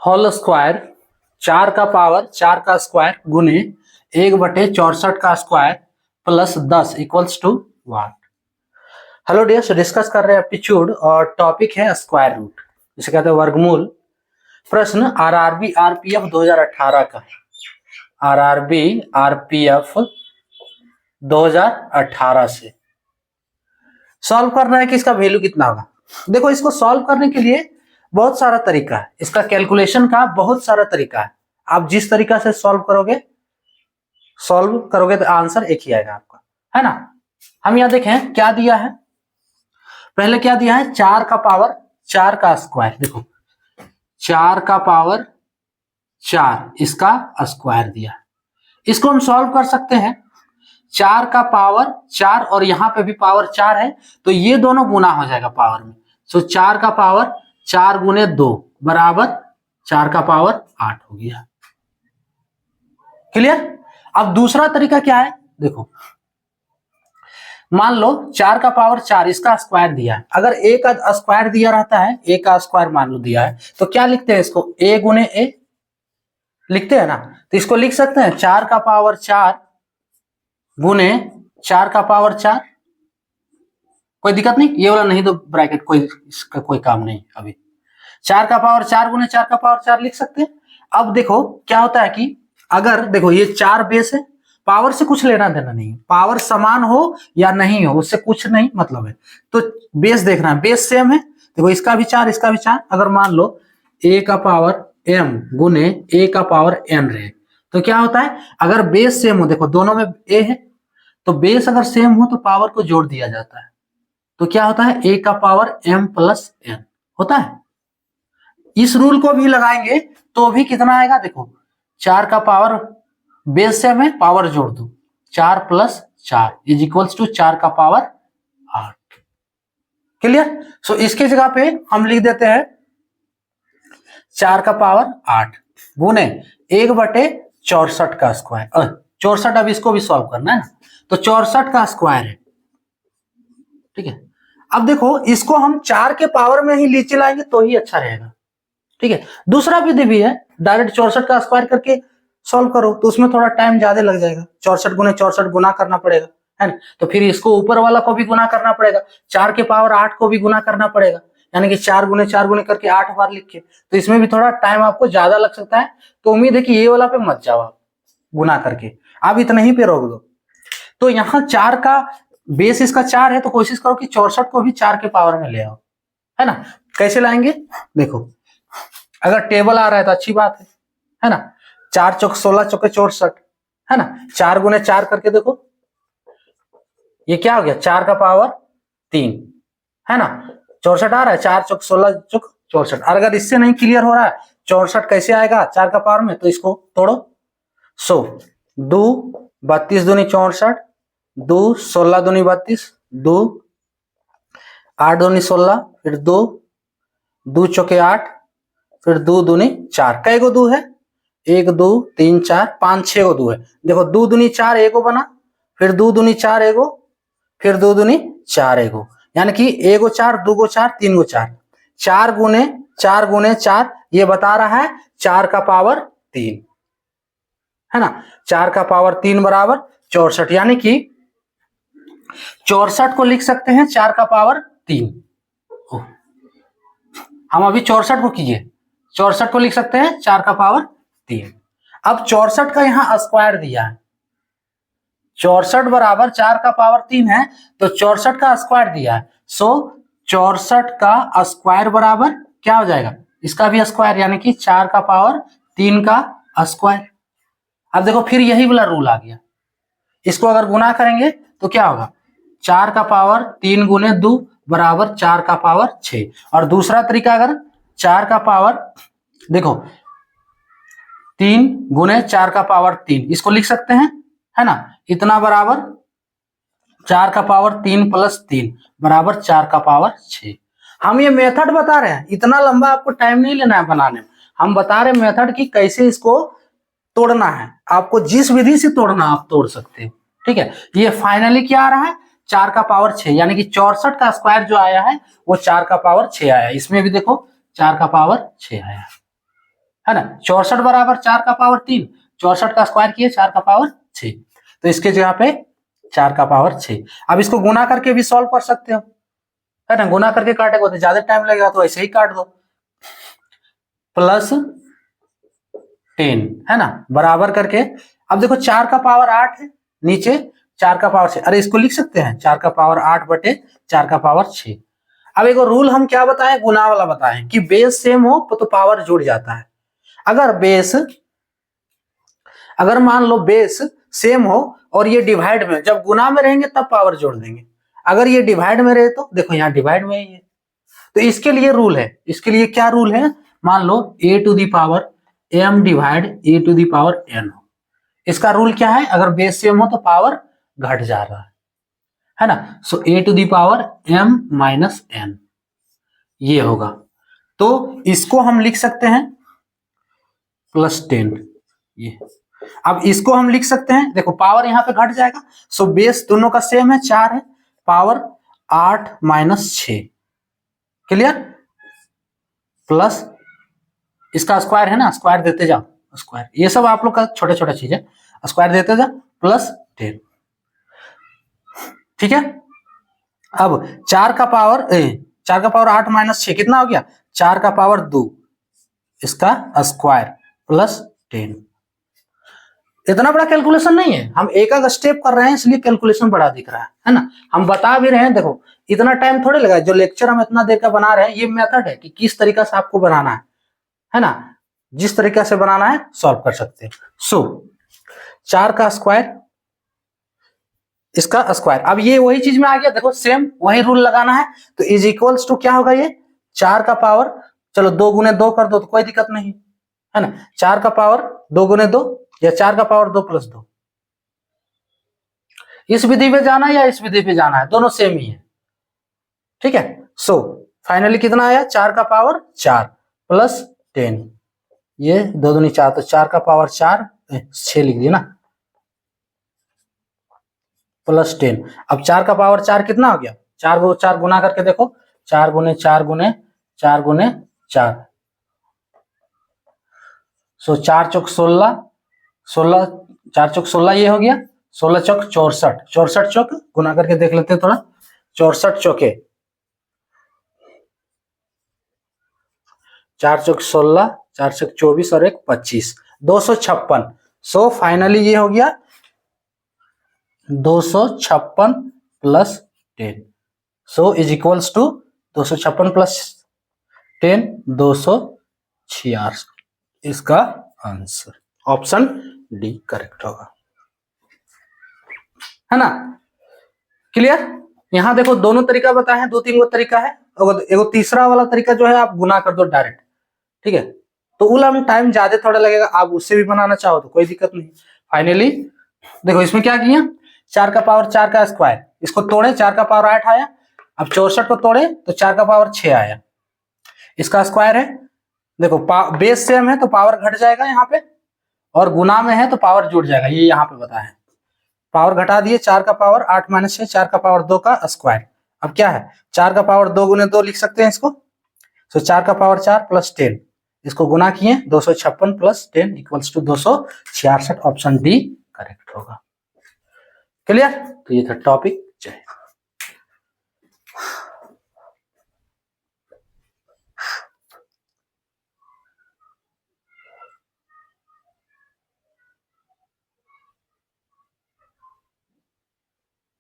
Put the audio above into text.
Whole square 4 का power 4 का square गुने 1/64 का square plus 10 equals to what. Hello dears, discuss कर रहे हैं एप्टीट्यूड और टॉपिक है स्क्वायर रूट, जिसे कहते हैं वर्गमूल। प्रश्न आरआरबी आरपीएफ 2018 का है। आरआरबी आरपीएफ 2018 से सॉल्व करना है कि इसका वैल्यू कितना होगा। देखो, इसको सॉल्व करने के लिए बहुत सारा तरीका है, इसका कैलकुलेशन का बहुत सारा तरीका है। आप जिस तरीका से सॉल्व करोगे तो आंसर एक ही आएगा आपका, है ना। हम यहां देखें क्या दिया है। पहले क्या दिया है, 4 का पावर 4 का स्क्वायर। देखो 4 का पावर 4 इसका स्क्वायर दिया है। इसको हम सॉल्व कर सकते हैं। 4 का पावर 4 और यहां पे भी पावर 4 है, तो ये दोनों गुना हो जाएगा पावर में। सो 4 का पावर 4 गुने 2 बराबर 4 का पावर 8 हो गया। क्लियर। अब दूसरा तरीका क्या है, देखो मान लो 4 का पावर 4 इसका स्क्वायर दिया है। अगर ए का स्क्वायर दिया रहता है, ए का स्क्वायर मान लो दिया है, तो क्या लिखते हैं इसको, ए गुने ए लिखते हैं ना। तो इसको लिख सकते हैं 4 का पावर 4 गुने 4 का पावर 4। कोई दिक्कत नहीं, ये वाला नहीं तो ब्रैकेट कोई इसका कोई काम नहीं। अभी 4 का पावर 4 गुने 4 का पावर 4 लिख सकते हैं। अब देखो क्या होता है कि अगर देखो ये 4 बेस है, पावर से कुछ लेना देना नहीं है, पावर समान हो या नहीं हो उससे कुछ नहीं मतलब है। तो बेस देखना है, बेस सेम है। देखो इसका भी 4 इसका भी 4। अगर मान लो a का पावर m गुने a का पावर n रहे, तो क्या होता है, अगर बेस सेम हो, देखो दोनों में a है, तो बेस अगर सेम हो तो पावर को जोड़ दिया जाता है। तो क्या होता है, a का पावर m प्लस n होता है। इस रूल को भी लगाएंगे तो भी कितना आएगा, देखो 4 का पावर बेस सेम है, पावर जोड़ दो, 4 प्लस 4 इज इक्वल्स टू 4 का पावर 8। क्लियर। सो इसके जगह पे हम लिख देते हैं 4 का पावर 8 गुने 1/64 का स्क्वायर। 64, अब इसको भी सॉल्व करना है ना, तो 64 का स्क्वायर है। ठीक है। अब देखो इसको हम 4 के पावर में ही नीचे लाएंगे तो ही अच्छा रहेगा। ठीक है। दूसरा विधि भी है, डायरेक्ट 64 का स्क्वायर करके सॉल्व करो, तो उसमें थोड़ा टाइम ज्यादा लग जाएगा। 64 गुने 64 गुना करना पड़ेगा, है ना। तो फिर इसको ऊपर वाला को भी गुना करना पड़ेगा, 4 के पावर 8 को भी गुना करना पड़ेगा, यानी कि 4 गुने करके 8 बार लिख के। तो इसमें भी थोड़ा टाइम आपको ज्यादा लग सकता है। तो उम्मीद है कि ये वाला पे मत जाओ आप गुना करके, आप इतना ही पे रोक दो। तो यहाँ 4 का बेस इसका 4 है, तो कोशिश करो कि 64 को भी 4 के पावर में ले आओ, है ना। कैसे लाएंगे, देखो अगर टेबल आ रहा है तो अच्छी बात है ना। 4 चौक 16 चौके 64, है ना। 4 गुने 4 करके देखो, ये क्या हो गया, 4 का पावर 3, है ना। 64 आ रहा है, 4 चौक 16 चौक 64। अगर इससे नहीं क्लियर हो रहा है 64 कैसे आएगा 4 का पावर में, तो इसको तोड़ो। 2 32 दूनी 64, 2 16 दूनी 32, 2 8 दूनी 16, फिर 2 चौके 8, फिर 2 दूनी 4। कई गो 2 है, 1 2 3 4 5 6 गो 2 है। देखो 2 दूनी 4 एगो बना, फिर 2 दूनी 4 एगो, फिर 2 दूनी 4 एगो, यानी कि 1 गो 4 2 गो 4 3 गो 4, 4 गुने 4 ये बता रहा है 4 का पावर 3, है ना। 4 का पावर 3 बराबर 64, यानी कि 64 को लिख सकते हैं 4 का पावर 3। हम अभी 64 को कीजिए, 64 को लिख सकते हैं 4 का पावर 3। अब 64 का यहां स्क्वायर दिया है, 64 बराबर 4 का पावर 3 है, तो 64 का स्क्वायर दिया है। सो 64 का स्क्वायर बराबर क्या हो जाएगा, इसका भी स्क्वायर, यानी कि 4 का पावर 3 का स्क्वायर। अब देखो फिर यही वाला रूल आ गया, इसको अगर गुना करेंगे तो क्या होगा, 4 का पावर 3 गुने 2 बराबर 4 का पावर 6। और दूसरा तरीका, अगर 4 का पावर देखो 3 गुने 4 का पावर 3, इसको लिख सकते हैं, है ना। इतना बराबर 4 का पावर 3 प्लस 3 बराबर 4 का पावर 6। हम ये मेथड बता रहे हैं, इतना लंबा आपको टाइम नहीं लेना है बनाने में। हम बता रहे हैं मेथड की कैसे इसको तोड़ना है, आपको जिस विधि से तोड़ना आप तोड़ सकते हो। ठीक है। ये फाइनली क्या आ रहा है, 4 का पावर 6, यानी कि 64 का स्क्वायर जो आया है वो 4 का पावर 6 आया। इसमें भी देखो 4 का पावर 6 आया। है ना। 64 बराबर 4 का पावर 3, 64 का स्क्वायर किए 4 का पावर 6, तो इसके जगह पे 4 का पावर 6। अब इसको गुना करके भी सॉल्व कर सकते हो, है ना। गुना करके काटेगा तो ज्यादा टाइम लगेगा, तो ऐसे ही काट दो। +10 है ना, बराबर करके। अब देखो 4 का पावर 8 है, नीचे 4 का पावर 6, अरे इसको लिख सकते हैं 4 का पावर 8 बटे 4 का पावर 6। अब एक रूल हम क्या बताएं, गुना वाला बताएं कि बेस सेम हो तो पावर जुड़ जाता है। अगर मान लो बेस सेम हो और ये डिवाइड में, जब गुना में रहेंगे तब पावर जोड़ देंगे। अगर ये डिवाइड में रहे तो देखो यहाँ डिवाइड में ही है, तो इसके लिए रूल है। इसके लिए क्या रूल है, मान लो a⁴ m divide a⁴ n हो। इसका रूल क्या है, अगर बेस सेम हो तो पावर घट जा रहा है ना। सो a⁴m - n ये होगा, तो इसको हम लिख सकते हैं +10 ये। अब इसको हम लिख सकते हैं, देखो पावर यहां पे घट जाएगा, सो बेस दोनों का सेम है 4 है, पावर 8 - 6 क्लियर, प्लस इसका स्क्वायर है ना, स्क्वायर देते जाओ, स्क्वायर ये सब आप लोग का छोटा छोटा चीज है, स्क्वायर देते जाओ +10 ठीक है। अब 4 का पावर 8 - 6 कितना हो गया, 4 का पावर 2 इसका स्क्वायर +10। इतना बड़ा कैलकुलेशन नहीं है, हम एक एक स्टेप कर रहे हैं इसलिए कैलकुलेशन बड़ा दिख रहा है ना। हम बता भी रहे हैं, देखो इतना टाइम थोड़े लगा, जो लेक्चर हम इतना देर का बना रहे हैं ये मेथड है कि किस तरीका से आपको बनाना है ना, जिस तरीके से बनाना है सॉल्व कर सकते हैं। सो 4 का स्क्वायर इसका स्क्वायर, अब ये वही चीज में आ गया, देखो सेम वही रूल लगाना है, तो इज इक्वल्स टू क्या होगा, ये 4 का पावर, चलो 2 × 2 कर दो तो कोई दिक्कत नहीं है ना, 4 का पावर 2 × 2 या 4 का पावर 2 + 2, इस विधि पे जाना है या इस विधि पे जाना है, दोनों सेम ही है ठीक है। सो फाइनली कितना आया, 4 का पावर 4 +10, ये 2 दूनी 4, तो 4 का पावर 4 6 लिख दिया ना, +10। अब 4 का पावर 4 कितना हो गया, 4 को 4 गुना करके देखो, 4 × 4 × 4 × 4, सो 4 चौक 16, 16 4 चौक 16 ये हो गया, 16 चौक 64, 64 चौक गुना करके देख लेते हैं थोड़ा, 64 चौके 4 चौक 16, 4 चौक 24 और 1 25, 256। सो फाइनली ये हो गया 256 + 10, सो इज इक्वल्स टू 256 + 10 286, इसका आंसर ऑप्शन डी करेक्ट होगा, है ना। क्लियर, यहां देखो दोनों तरीका बताए हैं, 2-3 गो तरीका है, और एगो तीसरा वाला तरीका जो है आप गुना कर दो डायरेक्ट, ठीक है, तो उला में टाइम ज्यादा थोड़ा लगेगा, आप उससे भी बनाना चाहो तो कोई दिक्कत नहीं। फाइनली देखो इसमें क्या किया, 4 का पावर 4 का स्क्वायर, इसको तोड़े 4 का पावर 8 आया, अब 64 को तोड़े तो 4 का पावर 6 आया, इसका स्क्वायर है, देखो बेस सेम है तो पावर घट जाएगा यहाँ पे, और गुना में है तो पावर जुड़ जाएगा, ये यहाँ पे बताया है, पावर घटा दिए, 4 का पावर 8 - 6, 4 का पावर 2 का स्क्वायर, अब क्या है 4 का पावर 2 × 2 लिख सकते हैं इसको, तो 4 का पावर 4 +10, इसको गुना किए 256 + 10 = 266, ऑप्शन डी करेक्ट होगा। क्लियर, तो ये था टॉपिक।